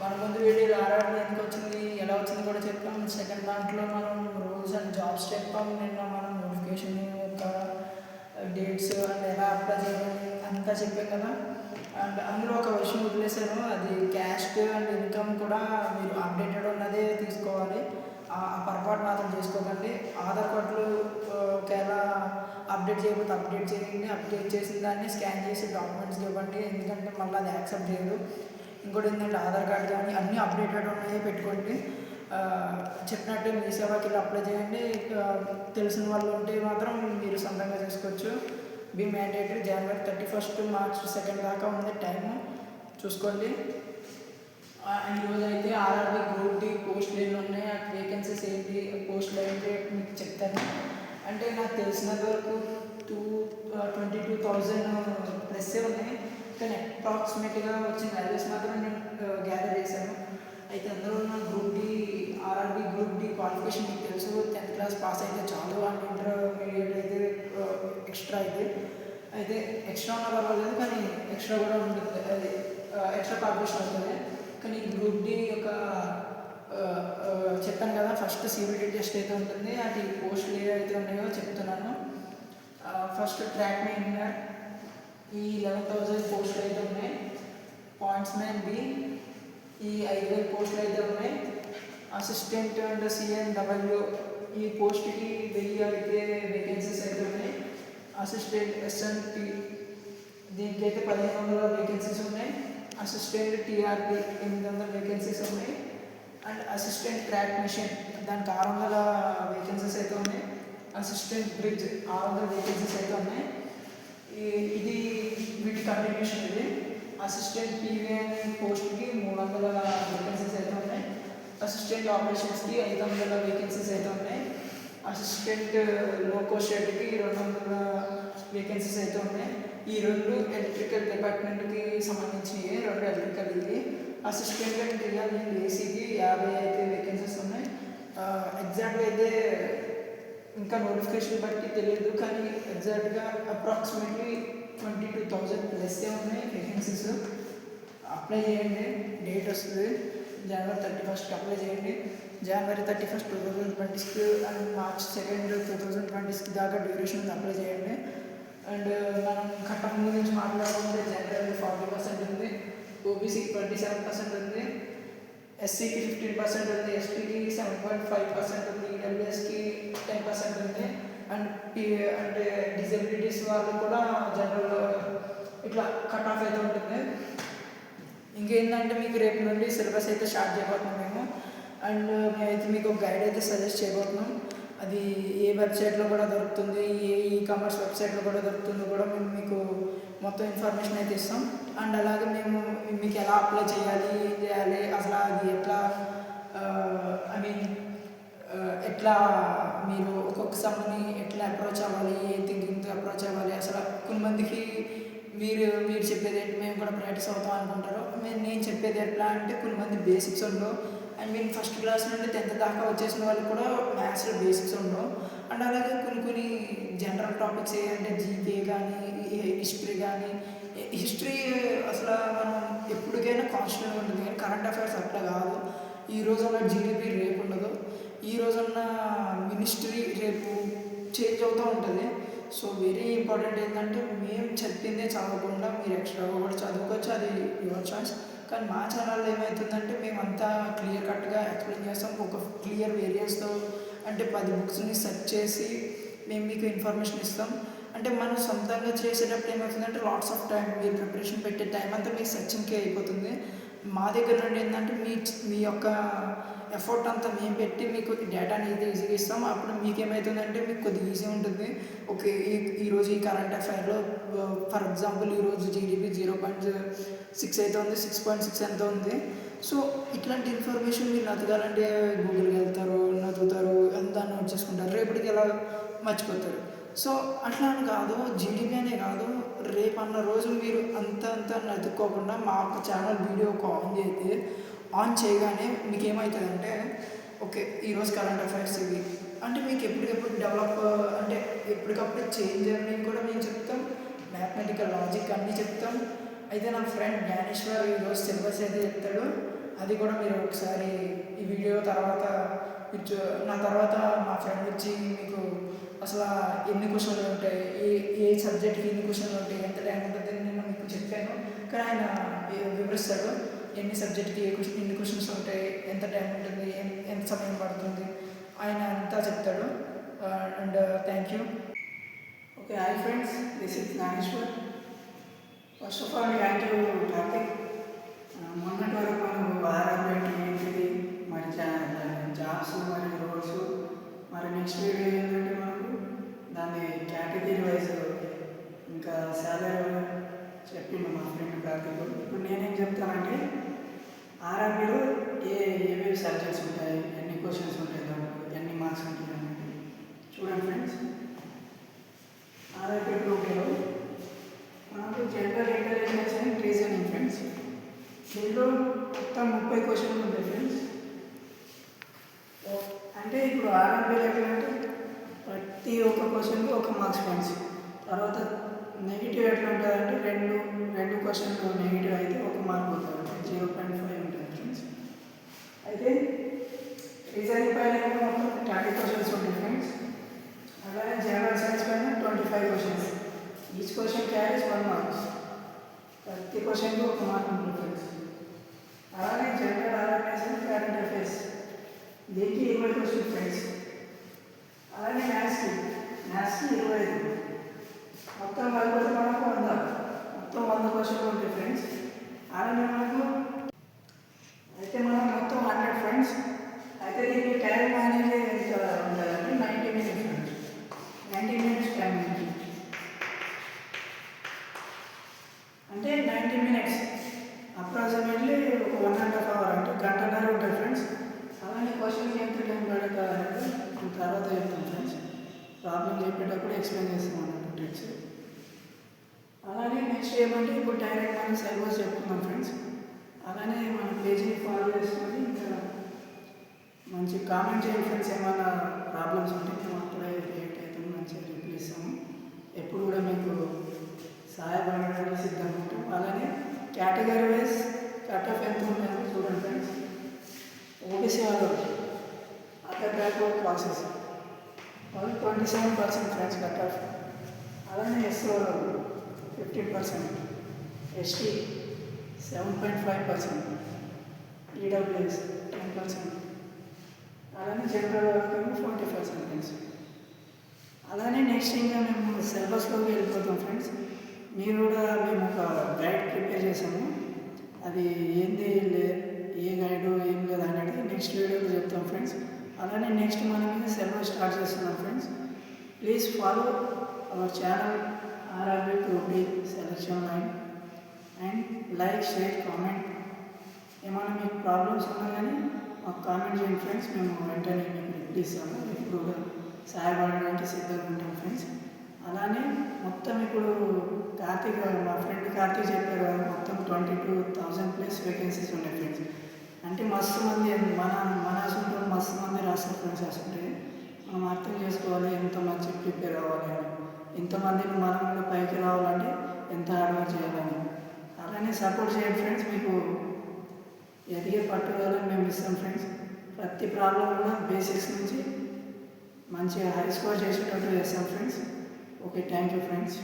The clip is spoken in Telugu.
మన ముందు వీడియోలో ఆర్ఆర్బీ ఎందుకు వచ్చింది, ఎలా వచ్చింది కూడా చెప్పాం. సెకండ్ దాంట్లో మనం రూల్స్ అండ్ జాబ్స్ చెప్పాం. నిన్న మనం నోటిఫికేషన్ యొక్క డేట్స్ అండ్ ఎలా అప్లై చేయాలి అంతా చెప్పాం కదా. అండ్ అందులో ఒక విషయం వదిలేశాను, అది క్యాస్ట్ అండ్ ఇన్కమ్ కూడా మీరు అప్డేటెడ్ ఉన్నదే తీసుకోవాలి. ఆ పొరపాటు మాత్రం చేసుకోకండి. ఆధార్ కార్డులు ఒకవేళ అప్డేట్ చేయకపోతే అప్డేట్ చేయండి. అప్డేట్ చేసిన దాన్ని స్కాన్ చేసి డాక్యుమెంట్స్ ఇవ్వండి, ఎందుకంటే మళ్ళీ అది యాక్సెప్ట్ చేయదు. ఇంకోటి ఏంటంటే ఆధార్ కార్డు కానీ అన్నీ అప్డేటెడ్ ఉన్నాయో పెట్టుకోండి. చెప్పినట్టు మీ సేవకి అప్లై చేయండి. తెలిసిన వాళ్ళు ఉంటే మాత్రం మీరు సొంతంగా చేసుకోవచ్చు. బీ మ్యాండేటరీ జనవరి 31 మార్చ్ 2 దాకా ఉంది టైము, చూసుకోండి. ఈరోజు అయితే ఆర్ఆర్బీ గ్రూప్ డి పోస్టులు ఎన్ని ఉన్నాయి, వేకెన్సీస్ ఏంటి, పోస్టులు ఏంటి మీకు చెప్తాను. అంటే నాకు తెలిసినంత వరకు 22,000 ప్లస్ ఉన్నాయి, కానీ అప్రాక్సిమేట్గా వచ్చిన వాల్యూస్ మాత్రం నేను గ్యాదర్ చేశాను. అయితే అందులో ఉన్న group D RRB group D qualification మీకు తెలుసు, 10th క్లాస్ పాస్ అయితే చాలు. అండ్ ఇంటర్మీడియట్ అయితే ఎక్స్ట్రా అయితే ఎక్స్ట్రా ఉన్న పర్వాలేదు, కానీ ఎక్స్ట్రా కూడా ఉంటుంది, అది ఎక్స్ట్రా క్వాలిఫికేషన్ అవుతుంది. కానీ గ్రూప్ డి యొక్క చెప్పాను కదా, ఫస్ట్ సిబిటి టెస్ట్ అయితే ఉంటుంది. అది పోస్టులు ఏవైతే ఉన్నాయో చెప్తున్నాను. ఫస్ట్ ట్రాక్ మెయింటైనర్, ఈ 11,000 పోస్టులు అయితే ఉన్నాయి. పాయింట్స్ మ్యాన్ బి, ఈ 5,000 పోస్టులు అయితే ఉన్నాయి. అసిస్టెంట్ అండ్ సిఎన్డబ్ల్యూ, ఈ పోస్ట్కి 1000 అయితే వేకెన్సీస్ అయితే ఉన్నాయి. అసిస్టెంట్ ఎస్ఎన్పి, దీనికి అయితే 1,500 వేకెన్సీస్ ఉన్నాయి. అసిస్టెంట్ టీఆర్పి 800 వేకెన్సీస్ ఉన్నాయి. అండ్ అసిస్టెంట్ ట్రాక్ మిషన్, దానికి 600 వేకెన్సీస్ అయితే ఉన్నాయి. అసిస్టెంట్ బ్రిడ్జ్ 600 వేకెన్సీస్ అయితే ఉన్నాయి. ఇది వీటి కంటిన్యూషన్. ఇది అసిస్టెంట్ పీవీఎన్ పోస్ట్కి 300 వేకెన్సీస్ అయితే ఉన్నాయి. అసిస్టెంట్ ఆపరేషన్స్కి 500 వేకెన్సీస్ అయితే ఉన్నాయి. అసిస్టెంట్ లోకో షెడ్కి 200 వేకెన్సీస్ అయితే ఉన్నాయి. ఈ రెండు ఎలక్ట్రికల్ డిపార్ట్మెంట్కి సంబంధించినవి, 2 ఎలక్ట్రికల్. ఇది అసిస్టెంట్ అండ్ రియల్ ఏసీకి 50 అయితే వేకెన్సీస్ ఉన్నాయి. ఎగ్జాక్ట్గా అయితే ఇంకా నోటిఫికేషన్ బట్టి తెలియదు, కానీ ఎగ్జాక్ట్గా అప్రాక్సిమేట్లీ 22,000 ప్లస్ ఉన్నాయి వేకెన్సీస్. అప్లై చేయండి, డేట్ వస్తుంది జనవరి 31 అప్లై చేయండి. జనవరి 31, 2020 అండ్ మార్చ్ 2, 2020 దాకా డ్యూరేషన్ అప్లై చేయండి. అండ్ మనం కట్టం గురించి మాట్లాడుకుంటే జనరల్ 40% ఉంది, ఓబీసీకి 27% ఉంది, ఎస్సీకి 15% ఉంది, ఎస్టీకి 7.5% ఉంది, ఈడబ్ల్యూఎస్కి 10% ఉంది. అండ్ డిజబిలిటీస్ వాళ్ళు కూడా జనరల్ ఇట్లా కట్ ఆఫ్ అయితే ఉంటుంది. ఇంకేంటంటే మీకు రేపు నుండి సిలబస్ అయితే స్టార్ట్ చేయబోతున్నాం మేము. అండ్ మేమైతే మీకు ఒక గైడ్ అయితే సజెస్ట్ చేయబోతున్నాం. అది ఏ వెబ్సైట్లో కూడా దొరుకుతుంది, ఏ ఈకామర్స్ వెబ్సైట్లో కూడా దొరుకుతుందో కూడా మేము మీకు మొత్తం ఇన్ఫర్మేషన్ అయితే ఇస్తాం. అండ్ అలాగే మేము మీకు ఎలా అప్లై చేయాలి అసలు అది ఎట్లా ఎట్లా మీరు ఒక్కొక్క సమ్ని ఎట్లా అప్రోచ్ అవ్వాలి, ఏ థింకింగ్తో అప్రోచ్ అవ్వాలి. అసలు కొంతమందికి మీరు చెప్పేది ఏంటి, మేము కూడా ప్రాక్టీస్ అవుతాం అనుకుంటారు. నేను చెప్పేది ఎట్లా అంటే కొంతమంది బేసిక్స్ ఉండవు. అండ్ మీరు ఫస్ట్ క్లాస్ నుండి 10th దాకా వచ్చేసిన వాళ్ళకి కూడా మ్యాథ్స్లో బేసిక్స్ ఉండవు. అండ్ అలాగే కొన్ని జనరల్ టాపిక్స్ అంటే జీకే కానీ, హిస్టరీ కానీ. హిస్టరీ అసలు మనం ఎప్పటికైనా కాన్స్టెంట్గా ఉంటుంది, కానీ కరెంట్ అఫైర్స్ అట్లా కాదు. ఈ రోజున్న జీడిపి రేపు ఉండదు, ఈ రోజున్న మినిస్ట్రీ రేపు చేంజ్ అవుతూ ఉంటుంది. సో వెరీ ఇంపార్టెంట్ ఏంటంటే మేము చెప్పిందే చదవకుండా మీరు ఎక్స్ట్రాగా కూడా చదువుకోవచ్చు, అది యువర్ చాయిస్. కానీ మా ఛానల్లో ఏమవుతుందంటే మేమంతా క్లియర్ కట్గా ఎక్స్ప్లెయిన్ చేస్తాం, ఒక క్లియర్ వేరియన్స్తో. అంటే 10 బుక్స్ని సెర్చ్ చేసి మేము మీకు ఇన్ఫర్మేషన్ ఇస్తాం. అంటే మనం సొంతంగా చేసేటప్పుడు ఏమవుతుందంటే లాట్స్ ఆఫ్ టైం, మీరు ప్రిపరేషన్ పెట్టే టైం అంతా మీకు సెర్చింగ్కే అయిపోతుంది. మా దగ్గర నుండి ఏంటంటే మీ యొక్క ఎఫర్ట్ అంతా మేము పెట్టి మీకు డేటాని ఈజీగా ఇస్తాం. అప్పుడు మీకు ఏమవుతుందంటే మీకు కొద్దిగా ఈజీ ఉంటుంది. ఓకే, ఈరోజు ఈ కరెంట్ అఫైర్లో ఫర్ ఎగ్జాంపుల్ ఈరోజు జీడిపి 0.6 అయితే ఉంది, 6.6 ఎంత ఉంది. సో ఇట్లాంటి ఇన్ఫర్మేషన్ మీరు నతకాలంటే గూగుల్కి వెళ్తారు, నతుకుతారు, అంతా నోట్ చేసుకుంటారు, రేపటికి ఎలా మర్చిపోతారు. సో అట్లా అని కాదు, జీడిపి అనే కాదు, రేపు అన్న రోజు మీరు అంతా నతుక్కోకుండా మా యొక్క ఛానల్ వీడియో ఆన్ చేయగానే మీకు ఏమవుతుందంటే ఓకే ఈరోజు కరెంట్ అఫైర్స్ ఇవి అంటే మీకు ఎప్పటికప్పుడు డెవలప్ అంటే ఎప్పటికప్పుడు చేంజ్ అని కూడా మేము చెప్తాం. మ్యాథమెటికల్ లాజిక్ అన్నీ చెప్తాం. అయితే నా ఫ్రెండ్ జ్ఞానేశ్వర్ ఈరోజు సిలబస్ అయితే చెప్తాడు, అది కూడా మీరు ఒకసారి ఈ వీడియో తర్వాత నా తర్వాత మా ఫ్రెండ్ వచ్చి మీకు అసలు ఎన్ని క్వశ్చన్లు ఉంటాయి, ఏ సబ్జెక్ట్కి ఎన్ని క్వశ్చన్లు ఉంటాయి, ఎంత టైం ఉంటుంది అని నేను మీకు చెప్పాను. కానీ ఆయన వివరిస్తాడు ఎన్ని సబ్జెక్ట్కి ఎన్ని క్వశ్చన్స్ ఉంటాయి, ఎంత టైం ఉంటుంది, ఎంత సమయం పడుతుంది, ఆయన అంతా చెప్తాడు. And thank you. Okay, hi friends, this is Nageshwar. First of all thank you Karthik. మొన్నటి వరకు మనం ఆర్ఆర్బీ ఏంటిది, మరి జాబ్స్ మరి రోల్స్, మరి నెక్స్ట్ వీడియో ఏంటంటే మనకు దాన్ని కేటగిరీ వైజ్ ఇంకా శాలరీ చెప్పిండు మా ఫ్రెండ్ కార్తిక్. ఇప్పుడు నేనేం చెప్తానంటే ఆర్ఆర్బీలో ఏవేవి సబ్జెక్ట్స్ ఉంటాయి, ఎన్ని క్వశ్చన్స్ ఉంటాయి, దాంట్లో ఎన్ని మార్క్స్ ఉంటాయి అనేది చూడండి ఫ్రెండ్స్. ఆర్ఆర్బీ గ్రూప్లో మనకు general intelligence and reasoning friends. దీంట్లో మొత్తం 30 క్వశ్చన్లు ఉంటాయి ఫ్రెండ్స్. అంటే ఇప్పుడు ఆర్ఆర్బీలో ఎట్లా అంటే ప్రతి ఒక్క క్వశ్చన్కి 1 మార్క్స్ ఫ్రెండ్స్. తర్వాత నెగిటివ్ ఎట్లా ఉంటుందంటే రెండు క్వశ్చన్లు నెగిటివ్ అయితే 1 మార్క్ పోతుంది, 0.5 ఉంటుంది ఫ్రెండ్స్. అయితే రీజనింగ్ పైన మొత్తం 30 క్వశ్చన్స్ ఉంటాయి ఫ్రెండ్స్. అలాగే జనరల్ సైన్స్ పైన 25 questions. Each question carries 1 marks. ప్రతి క్వశ్చన్కి 1 మార్క్ ఉంటుంది ఫ్రెండ్స్. అలాగే general awareness and current affairs, దీనికి 20 క్వశ్చన్ ఫ్రెండ్స్. అలాగే మ్యాథ్స్కి 25. మొత్తం కలిపితే మనకు 100 క్వశ్చన్లు ఉంటాయి ఫ్రెండ్స్. అలాగే మనకు మొత్తం 100 ఫ్రెండ్స్. అయితే దీనికి టైం అనేది ఎంత ఉంటుందంటే 90 మినిట్స్ ఫ్రెండ్స్. 90 మినిట్స్ టైం అంటే 90 మినిట్స్ అప్రాక్సిమేట్లీ ఒక 1.5 అవర్ అంటే గంటన్నర ఉంటుంది ఫ్రెండ్స్. అలానే క్వశ్చన్కి ఎంత టైం పడుతుంది అనేది తర్వాత చెప్తాం ఫ్రెండ్స్. ప్రాబ్లం చెప్పేటప్పుడు ఎక్స్ప్లెయిన్ చేస్తాం అన్నట్టు ట్రిక్స్. అలానే నెక్స్ట్ ఏమంటే ఇప్పుడు డైరెక్ట్ మనం సిలబస్ చెప్పుకుందాం ఫ్రెండ్స్. అలానే మన పేజీని ఫాలో చేసుకొని ఇంకా మంచి కామెంట్ చేయండి ఫ్రెండ్స్. ఏమైనా ప్రాబ్లమ్స్ ఉంటే మేము అప్పుడే రియాక్ట్ అవుతాం, మంచిగా రిప్లై ఇస్తాము. ఎప్పుడు కూడా మీకు సహాయపడడానికి సిద్ధంగా ఉంటాం. అలానే కేటగిరీ వైజ్ కట్ ఆఫ్ ఎంత ఉంటుందో చూడండి ఫ్రెండ్స్. ఓబీసీ వాళ్ళు అదర్ బ్యాక్వర్డ్ క్లాసెస్ వాళ్ళు 27% ఫ్రెండ్స్ కట్ ఆఫ్. అలానే ఎస్సీ వాళ్ళు 15%, ఎస్టీ 7.5%, ఈడబ్ల్యూఎస్ 10%, అలానే జనరల్ వాళ్ళకి 40% ఫ్రెండ్స్. అలానే నెక్స్ట్ ఇంకా మేము సిలబస్లోకి వెళ్ళిపోతాం ఫ్రెండ్స్. మీరు కూడా మేము ఒక గైడ్ ప్రిపేర్ చేసాము. అది ఏంది ఏ గైడు ఏం లేదు అనేది నెక్స్ట్ వీడియోలో చెప్తాం ఫ్రెండ్స్. అలానే నెక్స్ట్ మనం సిలబస్ స్టార్ట్ చేస్తున్నాం friends. Please follow our channel RRB group D selection line and like, share, comment. ఏమైనా మీకు ప్రాబ్లమ్స్ ఉన్నా కానీ మాకు కామెంట్ చేయండి ఫ్రెండ్స్. మేము వెంటనే మీకు రిప్లై ఇస్తాము. ఇప్పుడు సహాయపడడానికి సిద్ధంగా ఉంటాం ఫ్రెండ్స్. అలానే మొత్తం ఇప్పుడు కార్తీక్, మా ఫ్రెండ్ కార్తీక్ చెప్పారు కదా, మొత్తం 22,000+ వేకెన్సీస్ ఉన్నాయి ఫ్రెండ్స్. అంటే మస్తు మంది మన అసలు మస్తు మంది రాస్తారు ఫ్రెండ్స్. అసలు మనం అర్థం చేసుకోవాలి ఎంత మంచి ప్రిపేర్ అవ్వాలి అని, ఇంతమందిని మనం కూడా పైకి రావాలంటే ఎంత హార్డ్ వర్క్ చేయాలని. అలానే సపోర్ట్ చేయండి ఫ్రెండ్స్. మీకు ఎదిగే పట్టుదలని మేము ఇస్తాం ఫ్రెండ్స్. ప్రతి ప్రాబ్లం కూడా బేసిక్స్ నుంచి మంచిగా హై స్కోర్ చేసేటట్టు చేస్తాం friends. Okay, thank you friends.